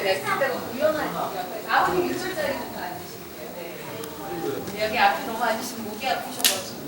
네네. 그때가 우연하니까. 앞에 6절짜리부터 앉으실게요. 네. 여기 앞에 너무 앉으시면 목이 아프셔가지고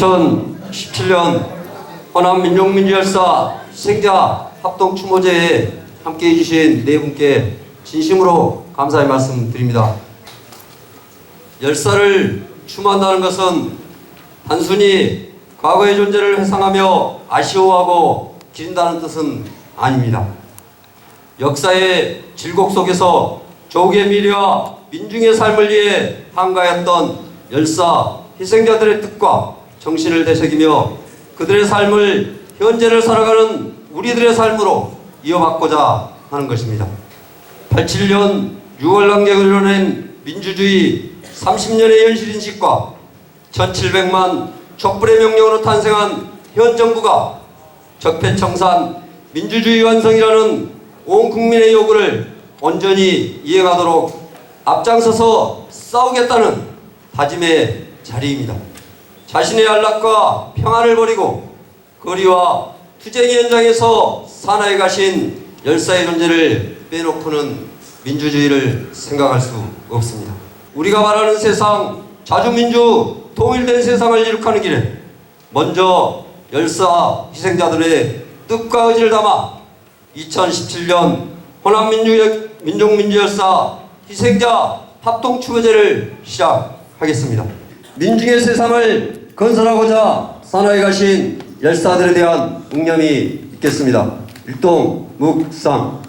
공연 (2017년) 호남민족민주열사 희생자 합동추모제에 함께해 주신 네 분께 진심으로 감사의 말씀 드립니다. 열사를 추모한다는 것은 단순히 과거의 존재를 회상하며 아쉬워하고 기린다는 뜻은 아닙니다. 역사의 질곡 속에서 조국의 미래와 민중의 삶을 위해 한가했던 열사 희생자들의 뜻과 정신을 되새기며 그들의 삶을 현재를 살아가는 우리들의 삶으로 이어받고자 하는 것입니다. 87년 6월 강경을 이뤄낸 민주주의 30년의 현실인식과 1700만 촛불의 명령으로 탄생한 현 정부가 적폐청산 민주주의 완성이라는 온 국민의 요구를 온전히 이행하도록 앞장서서 싸우겠다는 다짐의 자리입니다. 자신의 안락과 평안을 버리고 거리와 투쟁의 현장에서 사나이 가신 열사의 존재를 빼놓고는 민주주의를 생각할 수 없습니다. 우리가 말하는 세상, 자주민주, 통일된 세상을 이룩하는 길에 먼저 열사 희생자들의 뜻과 의지를 담아 2017년 호남민족민주열사 희생자 합동추모제를 시작하겠습니다. 민중의 세상을 건설하고자 사나이 가신 열사들에 대한 묵념이 있겠습니다. 일동 묵상.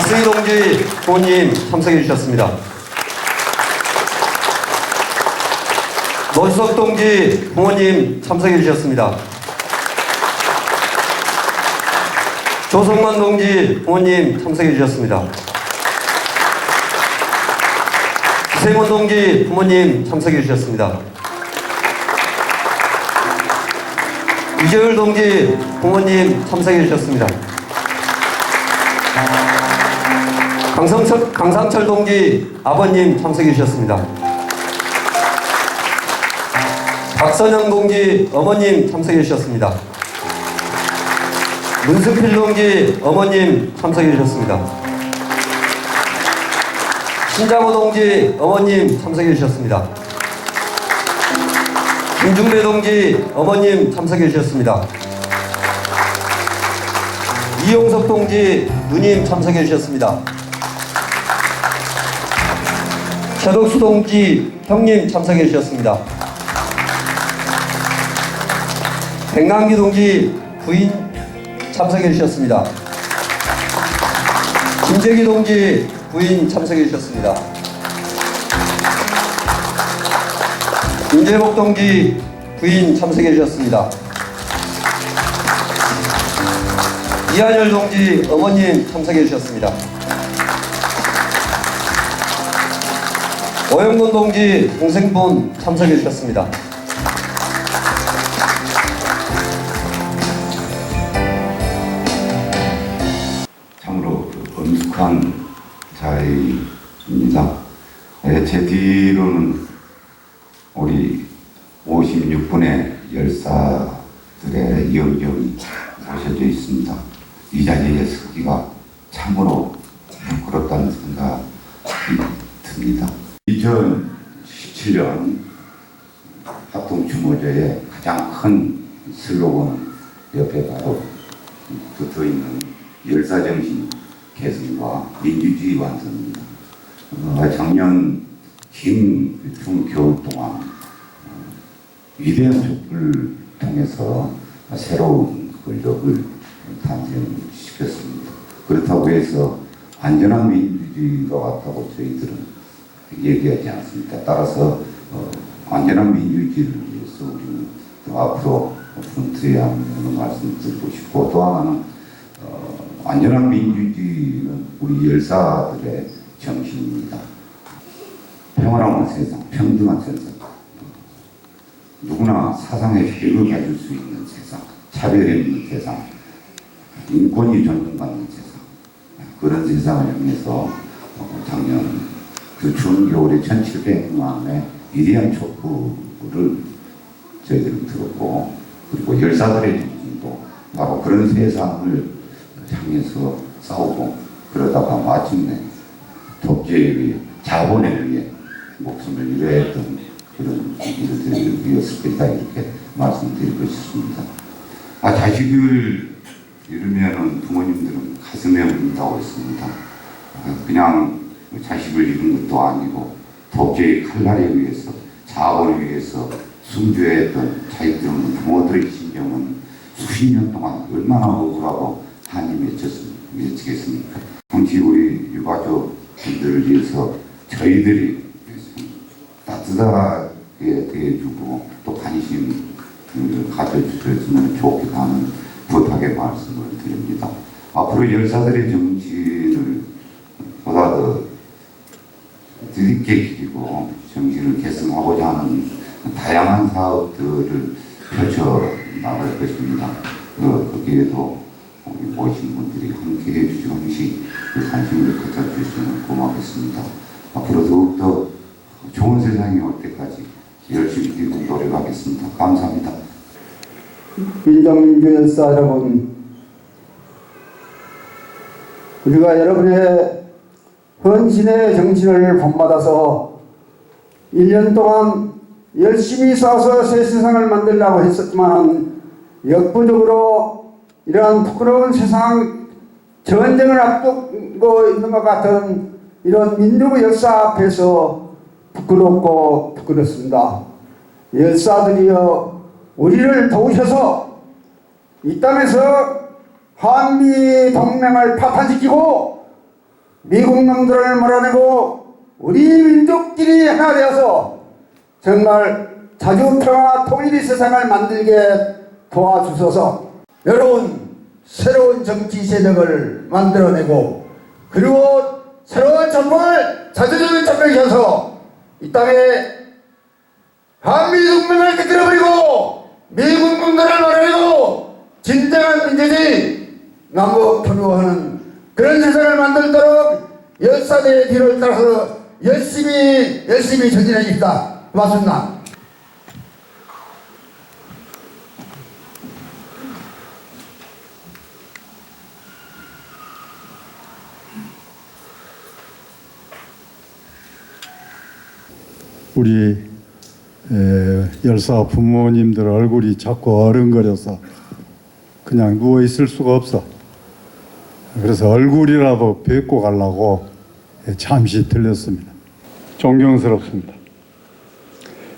박승희 동지 부모님 참석해 주셨습니다. 노지석 동지 부모님 참석해 주셨습니다. 조성만 동지 부모님 참석해 주셨습니다. 이세문 동지 부모님 참석해 주셨습니다. 이재율 동지 부모님 참석해 주셨습니다. 강상철 동지 아버님 참석해 주셨습니다. 박선영 동지 어머님 참석해 주셨습니다. 문승필 동지 어머님 참석해 주셨습니다. 신장호 동지 어머님 참석해 주셨습니다. 김중배 동지 어머님 참석해 주셨습니다. 이용석 동지 누님 참석해 주셨습니다. 최덕수 동지 형님 참석해 주셨습니다. 백남기 동지 부인 참석해 주셨습니다. 김재기 동지 부인 참석해 주셨습니다. 윤재복 동지 부인 참석해 주셨습니다. 이한열 동지 어머님 참석해 주셨습니다. 오영돈 동지 동생분 참석해 주셨습니다. 참으로 엄숙한 자리입니다. 제 뒤로는 우리 56분의 열사들의 영정이 모셔져 있습니다. 이 자리에 서기가 참으로 부끄럽다는 생각이 듭니다. 2017년 합동추모제의 가장 큰 슬로건 옆에 바로 붙어있는 열사정신 개선과 민주주의 완성입니다. 작년 긴 겨울 동안 위대한 촛불을 통해서 새로운 권력을 탄생시켰습니다. 그렇다고 해서 안전한 민주주의가 왔다고 저희들은 얘기하지 않습니다. 따라서 안전한 민주주의를 위해서 우리는 또 앞으로 프론트해야 한다는 말씀을 드리고 싶고, 또 하나는 안전한 민주주의는 우리 열사들의 정신입니다. 평화로운 세상, 평등한 세상, 누구나 사상의 자유를 가질 수 있는 세상, 차별이 없는 세상, 인권이 존중받는 세상, 그런 세상을 향해서 작년 그 추운 겨울에 1700만의 위대한 촛불을 저희들은 들었고, 그리고 열사들의 정신도 바로 그런 세상을 향해서 싸우고, 그러다가 마침내 독재에 위해, 자본에 위해 목숨을 잃어했던 그런 일들이었을 거다, 이렇게 말씀드리고 싶습니다. 자식을 잃으면은 부모님들은 가슴에 울린다고 했습니다. 그냥 자식을 잃은 것도 아니고 독재의 칼날에 의해서, 자본에 의해서 숨겨했던 자식들 없는 부모들의 심정은 수십 년 동안 얼마나 억울하고 한이 맺히겠습니까? 당시 우리 유가족 분들을 위해서 저희들이 따뜻하게 대해주고 또 관심을 가져주셨으면 좋겠다 하는 부탁의 말씀을 드립니다. 앞으로 열사들의 정신을 보다 더 드립게 기리고 정신을 개선하고자 하는 다양한 사업들을 펼쳐 나갈 것입니다. 거기에도 모신 분들이 함께 해주시고 항시 관심을 가져주시면 고맙겠습니다. 앞으로 더욱더 좋은 세상이 올 때까지 열심히 뛰고 노력하겠습니다. 감사합니다. 민정민주 열사 여러분, 우리가 여러분의 헌신의 정신을 본받아서 1년 동안 열심히 싸워서 새 세상을 만들려고 했었지만 역부족으로 이러한 부끄러운 세상, 전쟁을 앞두고 있는 것 같은 이런 민족의 역사 앞에서 부끄럽고 부끄럽습니다. 열사들이여, 우리를 도우셔서 이 땅에서 한미 동맹을 파탄시키고 미국 놈들을 몰아내고 우리 민족끼리 하나 되어서 정말 자주평화 통일의 세상을 만들게 도와주소서. 여러분, 새로운 정치 세력을 만들어내고 그리고 새로운 정권을 자주적인 정권이셔서 이 땅에 한미동맹을 깨뜨려버리고 미국 놈들을 몰아내고 진정한 민주주의 남북 평화하는 그런 세상을 만들도록 열사들의 뒤를 따라서 열심히 전진하십시다. 고맙습니다. 우리 열사 부모님들 얼굴이 자꾸 어른거려서 그냥 누워 있을 수가 없어. 그래서 얼굴이라도 뵙고 가려고 잠시 들렸습니다. 존경스럽습니다.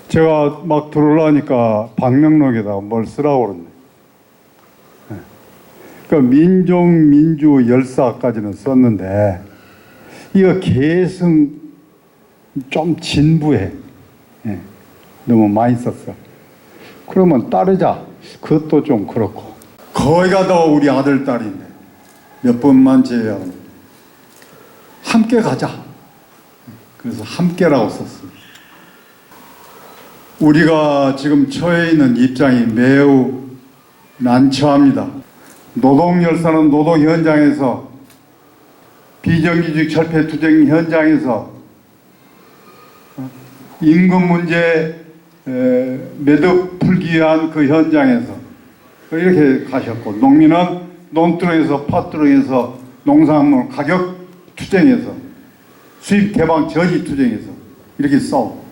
제가 막 들어오려니까 방명록에다가 뭘 쓰라고 그러네. 그 민족, 민주, 열사까지는 썼는데 이거 계승 좀 진부해. 너무 많이 썼어. 그러면 따르자. 그것도 좀 그렇고. 거기가 더 우리 아들, 딸인데 몇 번만 제외하면 함께 가자. 그래서 함께라고 썼습니다. 우리가 지금 처해 있는 입장이 매우 난처합니다. 노동열사는 노동 현장에서, 비정규직 철폐 투쟁 현장에서, 임금 문제 매듭 풀기 위한 그 현장에서 이렇게 가셨고, 농민은 논두렁에서 팥두렁에서 농산물 가격 투쟁에서, 수입 개방 저지 투쟁에서 이렇게 싸우고,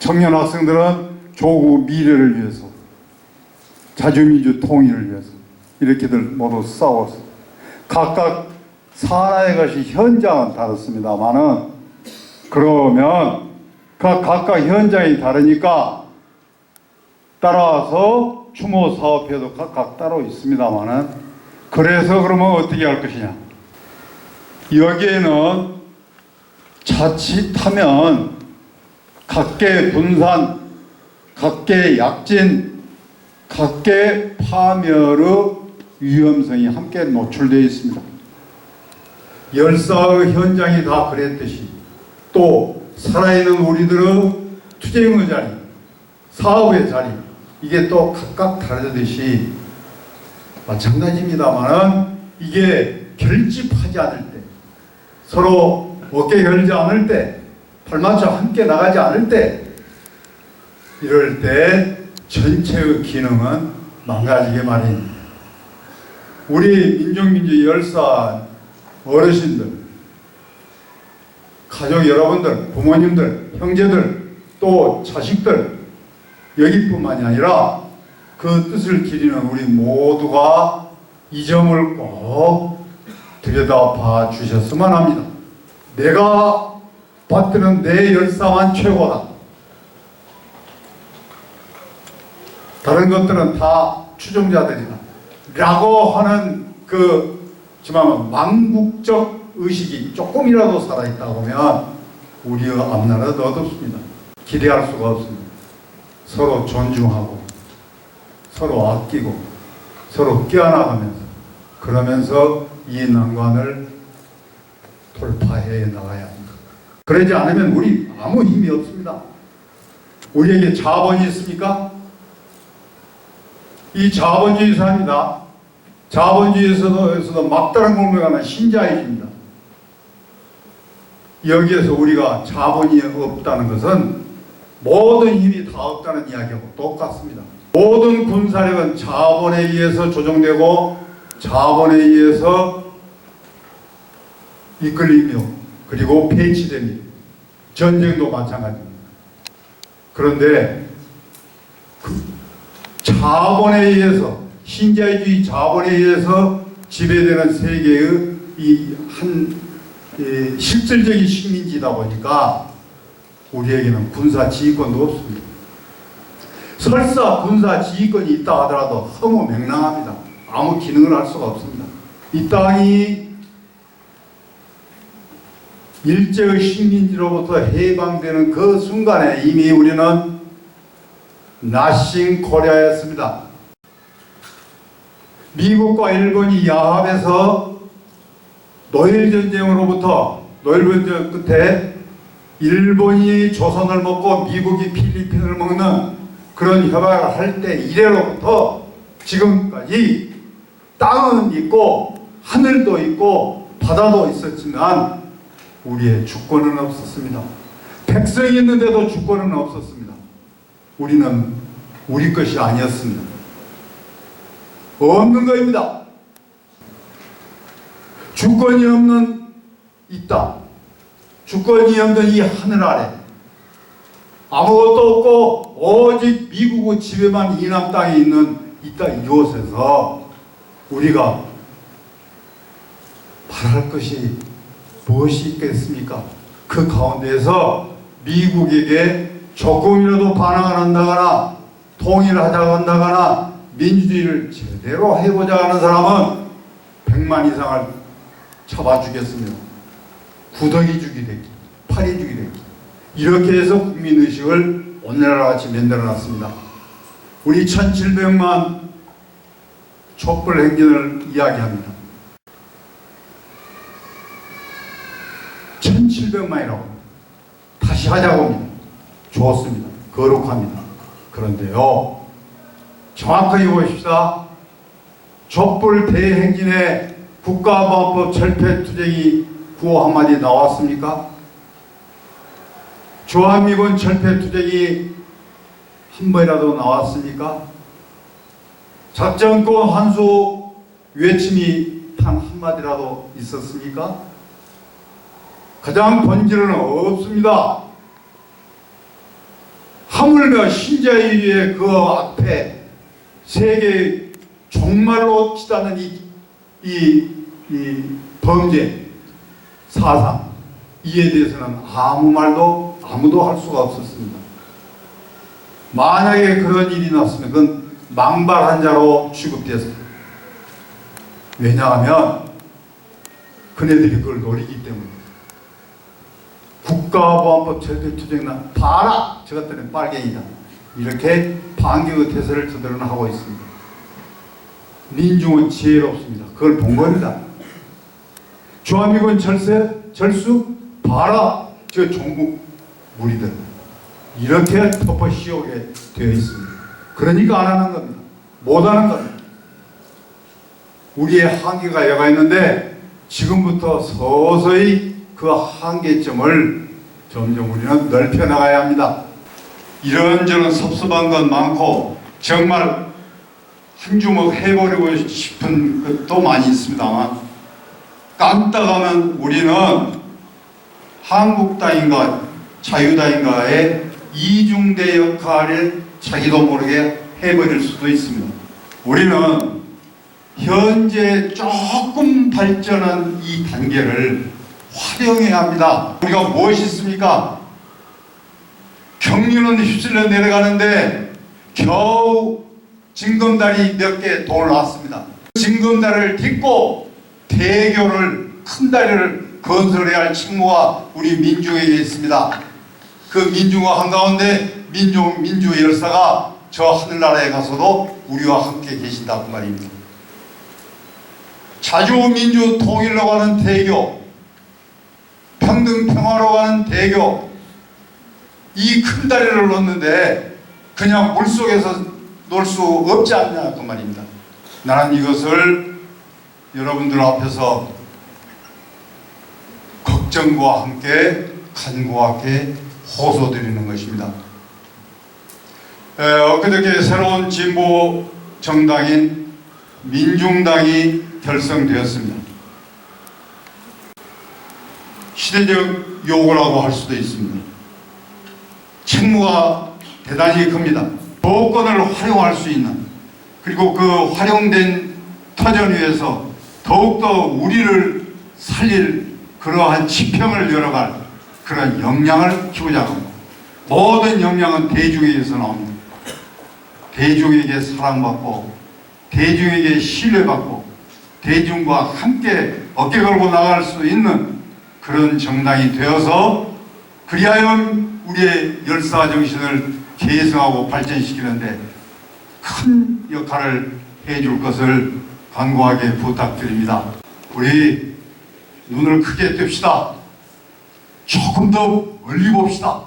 청년 학생들은 조국 미래를 위해서, 자주민주 통일을 위해서 이렇게들 모두 싸웠어. 각각 산하의 것이 현장은 다릅니다만은, 그러면 그 각각 현장이 다르니까 따라서 추모 사업회도 각각 따로 있습니다만은, 그래서 그러면 어떻게 할 것이냐. 여기에는 자칫하면 각계 분산, 각계 약진, 각계 파멸의 위험성이 함께 노출되어 있습니다. 열사의 현장이 다 그랬듯이, 또 살아있는 우리들의 투쟁의 자리, 사업의 자리, 이게 또 각각 다르듯이 마찬가지입니다만은, 이게 결집하지 않을 때, 서로 어깨 걸지 않을 때, 발맞춰 함께 나가지 않을 때, 이럴 때 전체의 기능은 망가지게 마련입니다. 우리 민족민주 열사 어르신들, 가족 여러분들, 부모님들, 형제들, 또 자식들, 여기뿐만이 아니라 그 뜻을 기리는 우리 모두가 이 점을 꼭 들여다봐 주셨으면 합니다. 내가 받드는 내 열사만 최고다. 다른 것들은 다 추종자들이다. 라고 하는 지만 망국적 의식이 조금이라도 살아있다 보면 우리의 앞날은 어둡습니다. 기대할 수가 없습니다. 서로 존중하고, 서로 아끼고, 서로 껴안아가면서, 그러면서 이 난관을 돌파해 나가야 합니다. 그러지 않으면 우리 아무 힘이 없습니다. 우리에게 자본이 있습니까? 이 자본주의 사회입니다. 자본주의에서도 막다른 공부가 하는 신자유주의입니다. 여기에서 우리가 자본이 없다는 것은 모든 힘이 다 없다는 이야기하고 똑같습니다. 모든 군사력은 자본에 의해서 조정되고 자본에 의해서 이끌리며 그리고 배치됩니다. 전쟁도 마찬가지입니다. 그런데 그 자본에 의해서, 신자유주의 자본에 의해서 지배되는 세계의 실질적인 식민지다 보니까 우리에게는 군사 지휘권도 없습니다. 설사 군사 지휘권이 있다 하더라도 허무맹랑합니다. 아무 기능을 할 수가 없습니다. 이 땅이 일제의 식민지로부터 해방되는 그 순간에 이미 우리는 나싱 코리아였습니다. 미국과 일본이 야합해서 노일전쟁으로부터, 노일전쟁 끝에 일본이 조선을 먹고 미국이 필리핀을 먹는 그런 협약을 할 때 이래로부터 지금까지 땅은 있고 하늘도 있고 바다도 있었지만 우리의 주권은 없었습니다. 백성이 있는데도 주권은 없었습니다. 우리는 우리 것이 아니었습니다. 없는 것입니다. 주권이 없는 이 땅, 주권이 없는 이 하늘 아래 아무것도 없고 오직 미국의 지배만 이남 땅에 있는 이 땅 이곳에서 우리가 바랄 것이 무엇이 있겠습니까? 그 가운데에서 미국에게 조금이라도 반항을 한다거나 통일하자고 한다거나 민주주의를 제대로 해보자 하는 사람은 100만 이상을 잡아주겠습니다. 구더기 주기 되기, 파리 주기 되기. 이렇게 해서 국민의식을 오늘날 같이 만들어놨습니다. 우리 1700만 촛불 행진을 이야기합니다. 1700만이라고 다시 하자고 합니다. 좋습니다. 거룩합니다. 그런데요, 정확하게 보십시다. 촛불 대행진에 국가보안법 철폐투쟁이 구호 한마디 나왔습니까? 주한미군 철폐투쟁이 한 번이라도 나왔습니까? 작전권 환수 외침이 단 한마디라도 있었습니까? 가장 본질은 없습니다. 하물며 신자유주의 그 앞에 세계 종말로 치닫는 이 범죄 사상 이에 대해서는 아무 말도 아무도 할 수가 없었습니다. 만약에 그런 일이 났으면 그건 망발한 자로 취급됐습니다. 왜냐하면 그네들이 그걸 노리기 때문에. 국가보안법 철폐투쟁은 봐라! 저 같은 빨갱이다. 이렇게 반격의 태세를 저들은 하고 있습니다. 민중은 지혜롭습니다. 그걸 본 겁니다. 주한미군 절수? 봐라! 저 종북 무리들. 이렇게 덮어 씌우게 되어 있습니다. 그러니까 안 하는 겁니다. 못 하는 겁니다. 우리의 한계가 여가 있는데 지금부터 서서히 그 한계점을 점점 우리는 넓혀나가야 합니다. 이런저런 섭섭한 것 많고 정말 한 주먹 해버리고 싶은 것도 많이 있습니다만 깜빡하면 우리는 한국 땅인가 자유 땅인가의 이중대 역할을 자기도 모르게 해버릴 수도 있습니다. 우리는 현재 조금 발전한 이 단계를 활용해야 합니다. 우리가 무엇이 있습니까? 경유는 휩쓸려 내려가는데 겨우 징검다리 몇 개 돌아왔습니다. 징검다리를 딛고 대교를 큰 다리를 건설해야 할 책무가 우리 민중에게 있습니다. 그 민중과 한가운데 민주 열사가 저 하늘나라에 가서도 우리와 함께 계신다고 말입니다. 자주민주 통일로 가는 대교, 평등 평화로 가는 대교, 이 큰 다리를 놓는데 그냥 물속에서 놀 수 없지 않냐 그 말입니다. 나는 이것을 여러분들 앞에서 걱정과 함께 간구와 함께 호소드리는 것입니다. 엊그저께 새로운 진보 정당인 민중당이 결성되었습니다. 시대적 요구라고 할 수도 있습니다. 책무가 대단히 큽니다. 보호권을 활용할 수 있는, 그리고 그 활용된 터전 위에서 더욱더 우리를 살릴 그러한 지평을 열어갈 그런 역량을 키우자고 합니다. 모든 역량은 대중에게서 나옵니다. 대중에게 사랑받고 대중에게 신뢰받고 대중과 함께 어깨 걸고 나갈 수 있는 그런 정당이 되어서 그리하여 우리의 열사 정신을 계승하고 발전시키는데 큰 역할을 해줄 것을 간곡하게 부탁드립니다. 우리 눈을 크게 뜹시다. 조금 더 멀리 봅시다.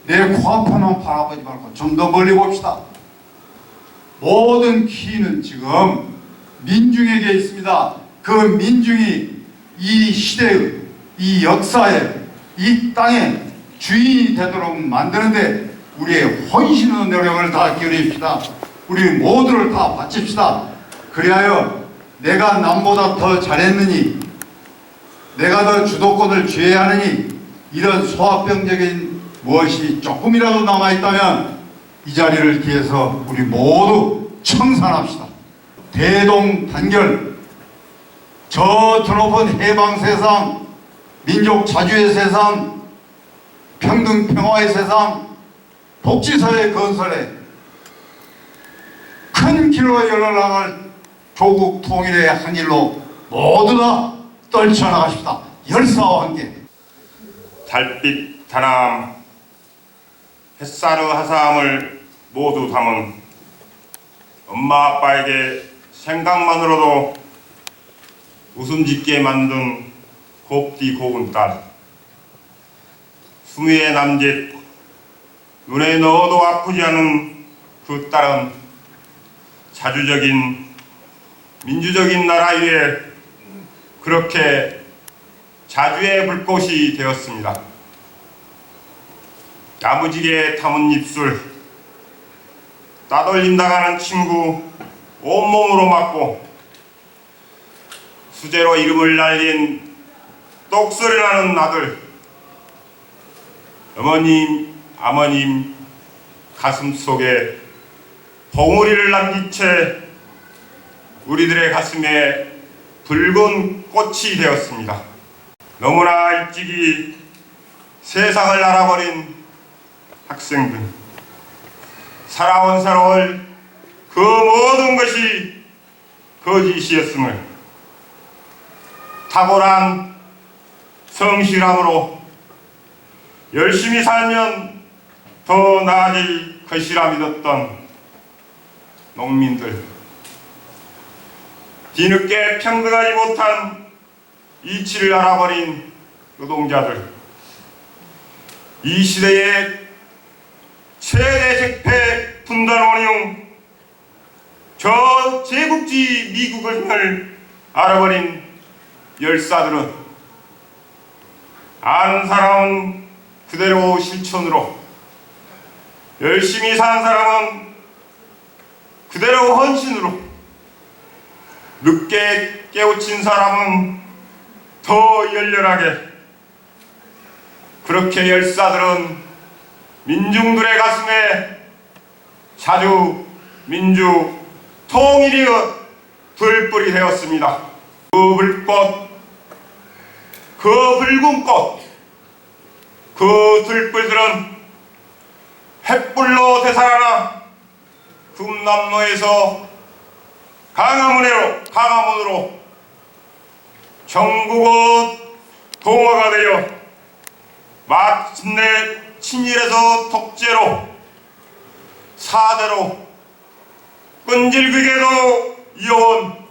내 코앞에만 바라보지 말고 좀 더 멀리 봅시다. 모든 키는 지금 민중에게 있습니다. 그 민중이 이 시대의 이 역사에 이 땅에 주인이 되도록 만드는데 우리의 헌신의 노력을 다 기울입시다. 우리 모두를 다 바칩시다. 그리하여 내가 남보다 더 잘했느니, 내가 더 주도권을 쥐어야하느니, 이런 소화병적인 무엇이 조금이라도 남아있다면 이 자리를 기해서 우리 모두 청산합시다. 대동단결, 저 드높은 해방 세상, 민족 자주의 세상, 평등 평화의 세상, 복지사회 건설에 큰 길로 열어나갈 조국 통일의 한 일로 모두 다 떨쳐나가십시다. 열사와 함께. 달빛 다남 햇살의 화사함을 모두 담은 엄마 아빠에게 생각만으로도 웃음 짓게 만든 곱디 고운 딸, 수미의 남짓, 눈에 넣어도 아프지 않은 그 딸은 자주적인 민주적인 나라 위에 그렇게 자주의 불꽃이 되었습니다. 야무지게 담은 입술, 따돌림 당하는 친구 온몸으로 맞고 수제로 이름을 날린 똑소리 나는 아들, 어머님, 아버님 가슴속에 봉우리를 남긴 채 우리들의 가슴에 붉은 꽃이 되었습니다. 너무나 일찍이 세상을 알아버린 학생들, 살아온 세월 그 모든 것이 거짓이었음을 탁월한 성실함으로 열심히 살면 더 나아질 것이라 믿었던 농민들, 뒤늦게 평등하지 못한 이치를 알아버린 노동자들, 이 시대의 최대 적폐 분단 원흉 저 제국주의 미국을 알아버린 열사들은 아는 사람은 그대로 실천으로, 열심히 사는 사람은 그대로 헌신으로, 늦게 깨우친 사람은 더 열렬하게, 그렇게 열사들은 민중들의 가슴에 자주 민주 통일이 불불이 되었습니다. 그 불꽃, 그 붉은 꽃, 그 들불들은 햇불로 되살아나 금남로에서 강화문으로 전국의 동화가 되어 마침내 친일에서 독재로 사대로 끈질기게도 이어온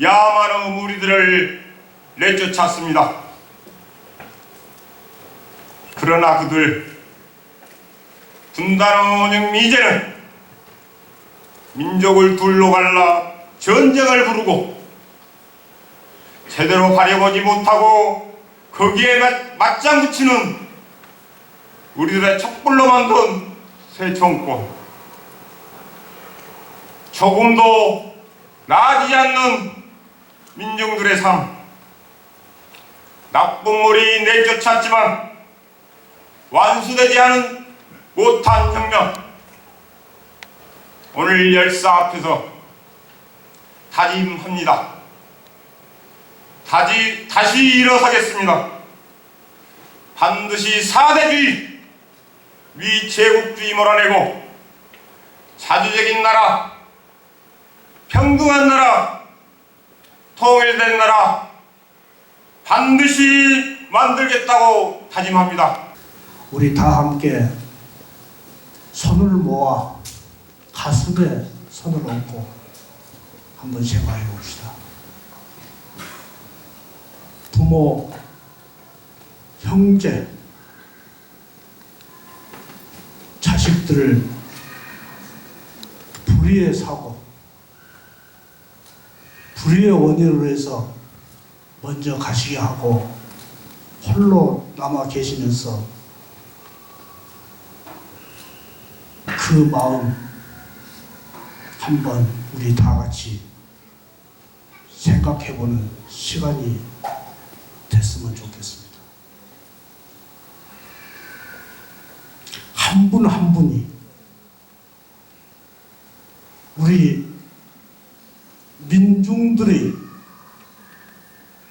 야만의 무리들을 내쫓았습니다. 그러나 그들 분단의 이제는 민족을 둘로 갈라 전쟁을 부르고 제대로 가려보지 못하고 거기에 맞장 붙이는 우리들의 촛불로 만든 새총꽃, 조금도 나아지지 않는 민중들의 삶, 나쁜 물이 내쫓았지만 완수되지 못한 혁명, 오늘 열사 앞에서 다짐합니다. 다시 일어서겠습니다. 반드시 사대주의, 위제국주의 몰아내고 자주적인 나라, 평등한 나라, 통일된 나라 반드시 만들겠다고 다짐합니다. 우리 다 함께 손을 모아 가슴에 손을 얹고 한번 생각해 봅시다. 부모, 형제, 자식들을 불의의 사고, 불의의 원인으로 해서 먼저 가시게 하고 홀로 남아 계시면서 그 마음 한번 우리 다 같이 생각해보는 시간이 됐으면 좋겠습니다. 한 분 한 분이 우리 민중들의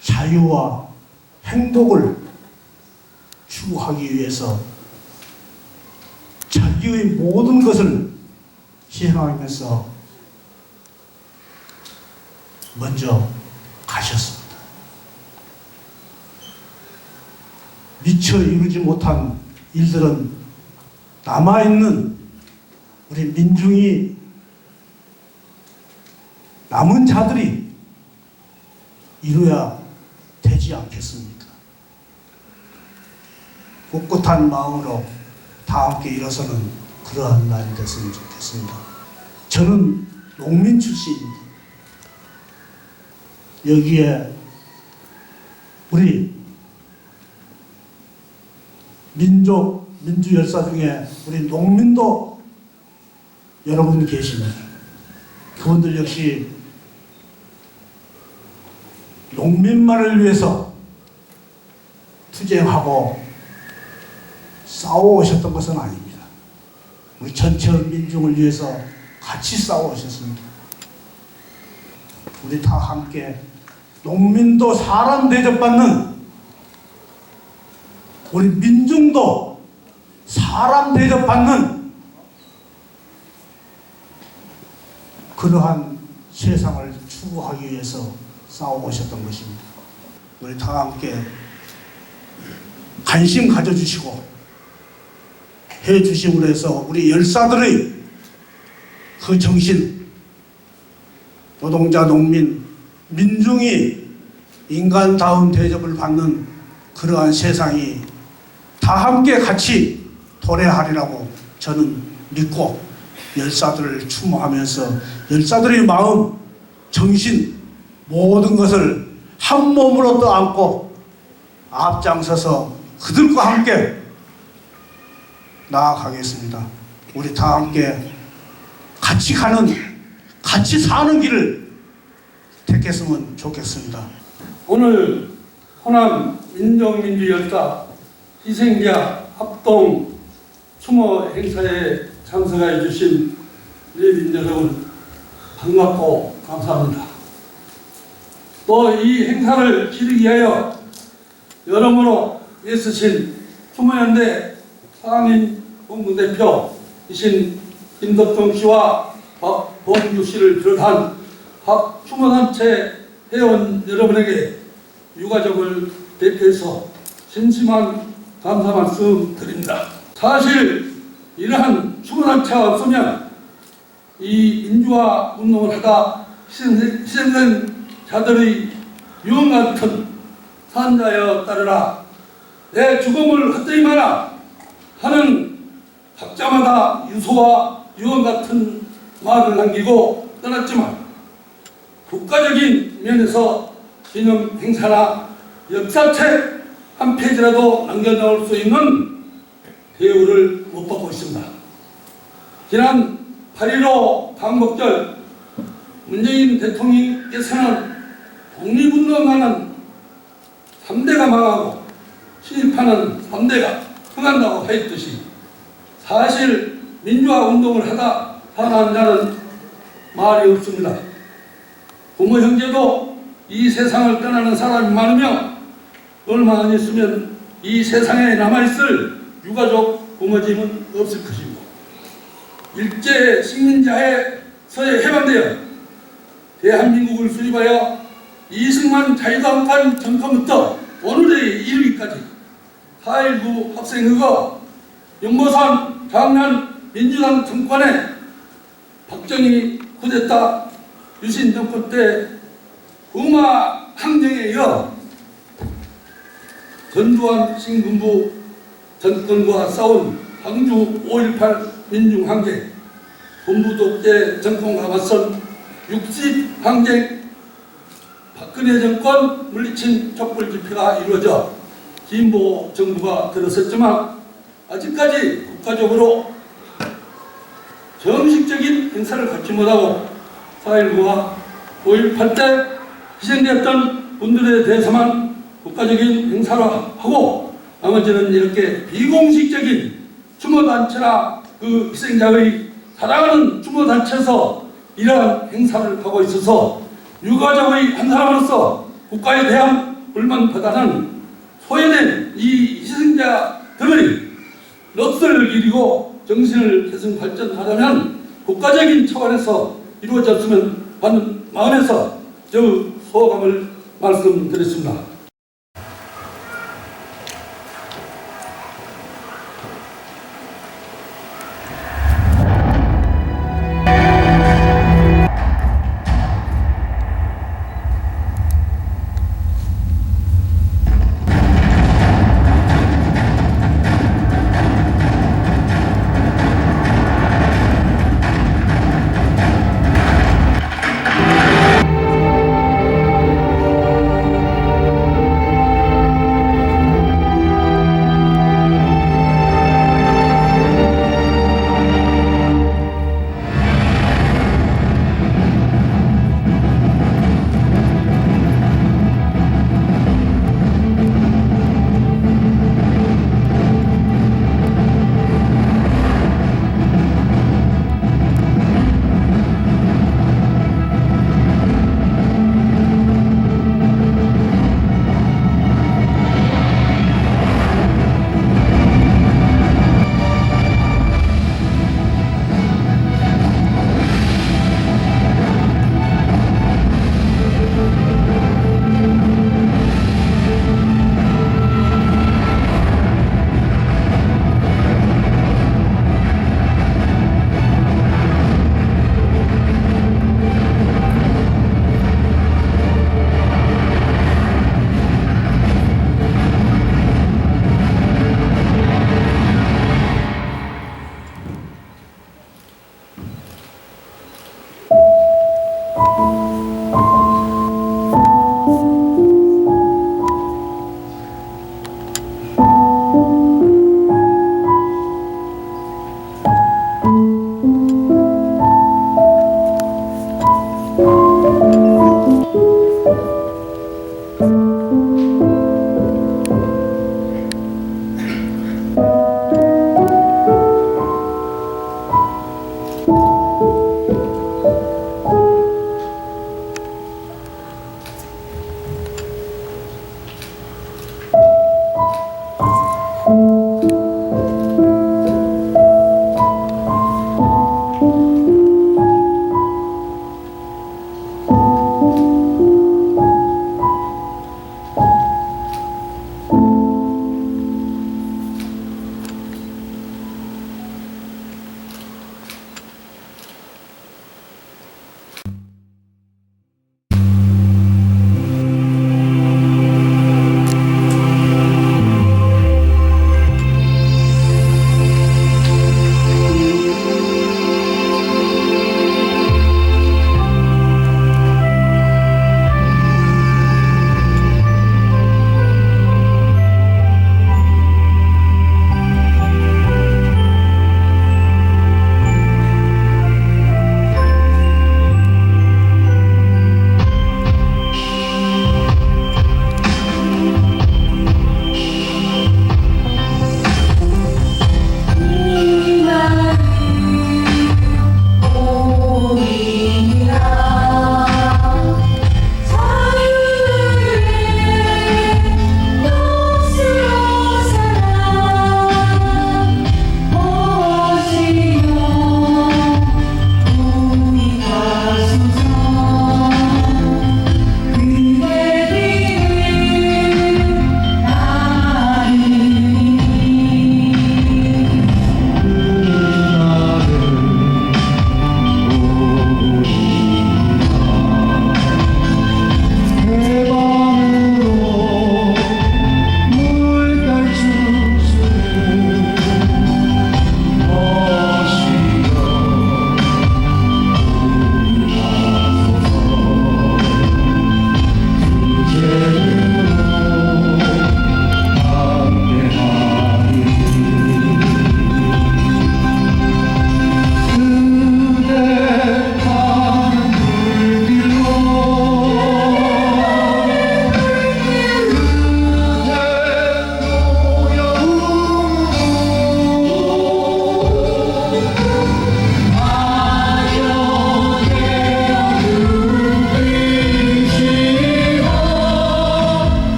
자유와 행복을 추구하기 위해서 자기의 모든 것을 희생하면서 먼저 가셨습니다. 미처 이루지 못한 일들은 남아있는 우리 민중이 남은 자들이 이루어야 되지 않겠습니까? 꿋꿋한 마음으로 다 함께 일어서는 그러한 날이 됐으면 좋겠습니다. 저는 농민 출신입니다. 여기에 우리 민주 열사 중에 우리 농민도 여러분 계십니다. 그분들 역시 농민만을 위해서 투쟁하고 싸워오셨던 것은 아닙니다. 우리 전체 민중을 위해서 같이 싸워오셨습니다. 우리 다 함께 농민도 사람 대접받는, 우리 민중도 사람 대접받는 그러한 세상을 추구하기 위해서 싸워오셨던 것입니다. 우리 다 함께 관심 가져주시고 해주심으로 해서 우리 열사들의 그 정신, 노동자, 농민, 민중이 인간다운 대접을 받는 그러한 세상이 다 함께 같이 도래하리라고 저는 믿고 열사들을 추모하면서 열사들의 마음, 정신, 모든 것을 한 몸으로 떠안고 앞장서서 그들과 함께 나아가겠습니다. 우리 다 함께 같이 가는, 같이 사는 길을 택했으면 좋겠습니다. 오늘 호남 민족민주열사 희생자 합동 추모 행사에 참석해 주신 내빈 여러분 반갑고 감사합니다. 또 이 행사를 치르기 위하여 여러모로 애쓰신 추모연대 상임 본부대표이신 김덕동 씨와 박봉주 씨를 비롯한 각 추모단체 회원 여러분에게 유가족을 대표해서 진심한 감사 말씀 드립니다. 사실 이러한 추모단체가 없으면 이 민주화 운동을 하다 희생된 자들의 유언 같은 산자여 따르라, 내 죽음을 헛되이 마라 하는 각자마다 유서와 유언 같은 말을 남기고 떠났지만 국가적인 면에서 기념 행사나 역사책 한 페이지라도 남겨놓을 수 있는 대우를 못 받고 있습니다. 지난 8.15 광복절 문재인 대통령께서는 독립운동하는 3대가 망하고 신입하는 3대가 흥한다고 하였듯이 사실 민주화 운동을 하다 살아난 자는 말이 없습니다. 부모 형제도 이 세상을 떠나는 사람이 많으며 얼마 안 있으면 이 세상에 남아있을 유가족 부모님은 없을 것입니다. 일제 식민지하에서에 해방되어 대한민국을 수립하여 이승만 자유당판 정권부터 오늘에 이르기까지 4.19 학생회가 연모산 장난 민주당 정권의 박정희 쿠데타 유신 정권 때 부마 항쟁에 이어 전두환 신군부 정권과 싸운 광주 5.18 민중항쟁, 군부 독재 정권과 맞선 60 항쟁, 박근혜 정권 물리친 촛불 집회가 이루어져 진보 정부가 들어섰지만 아직까지 국가적으로 정식적인 행사를 갖지 못하고 4.19와 5.18 때 희생되었던 분들에 대해서만 국가적인 행사로 하고 나머지는 이렇게 비공식적인 추모단체나 그 희생자의 사랑하는 추모단체에서 이러한 행사를 하고 있어서 유가족의 한 사람으로서 국가에 대한 불만보다는 소외된 이 희생자들의 넋을 기리고 정신을 계속 발전하려면 국가적인 차원에서 이루어졌으면 하는 마음에서 저 소감을 말씀드렸습니다.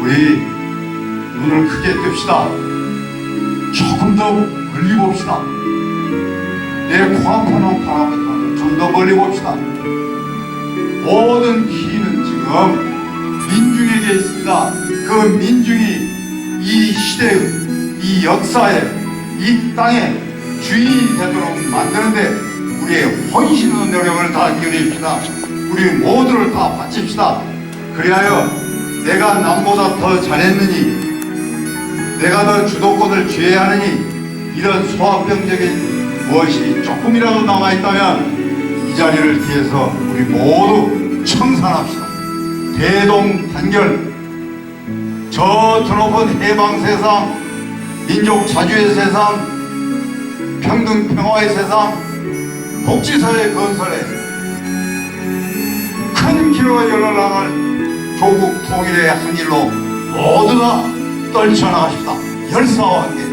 우리 눈을 크게 뜹시다. 조금 더 멀리 봅시다. 내 코앞에는 바라보면 좀 더 멀리 봅시다. 모든 기회는 지금 민중에게 있습니다. 그 민중이 이 시대의, 이 역사의, 이 땅의 주인이 되도록 만드는데 우리의 혼신의 노력을 다 기울입시다. 우리 모두를 다 바칩시다. 그리하여 내가 남보다 더 잘했느니, 내가 더 주도권을 쥐어야하느니, 이런 소화병적인 무엇이 조금이라도 남아있다면 이 자리를 뒤에서 우리 모두 청산합시다. 대동단결, 저 드높은 해방 세상, 민족 자주의 세상, 평등 평화의 세상, 복지사회 건설에 큰 길로 열어나갈 조국 통일의 한 일로 모두가 떨쳐나가십시다. 열사와 함께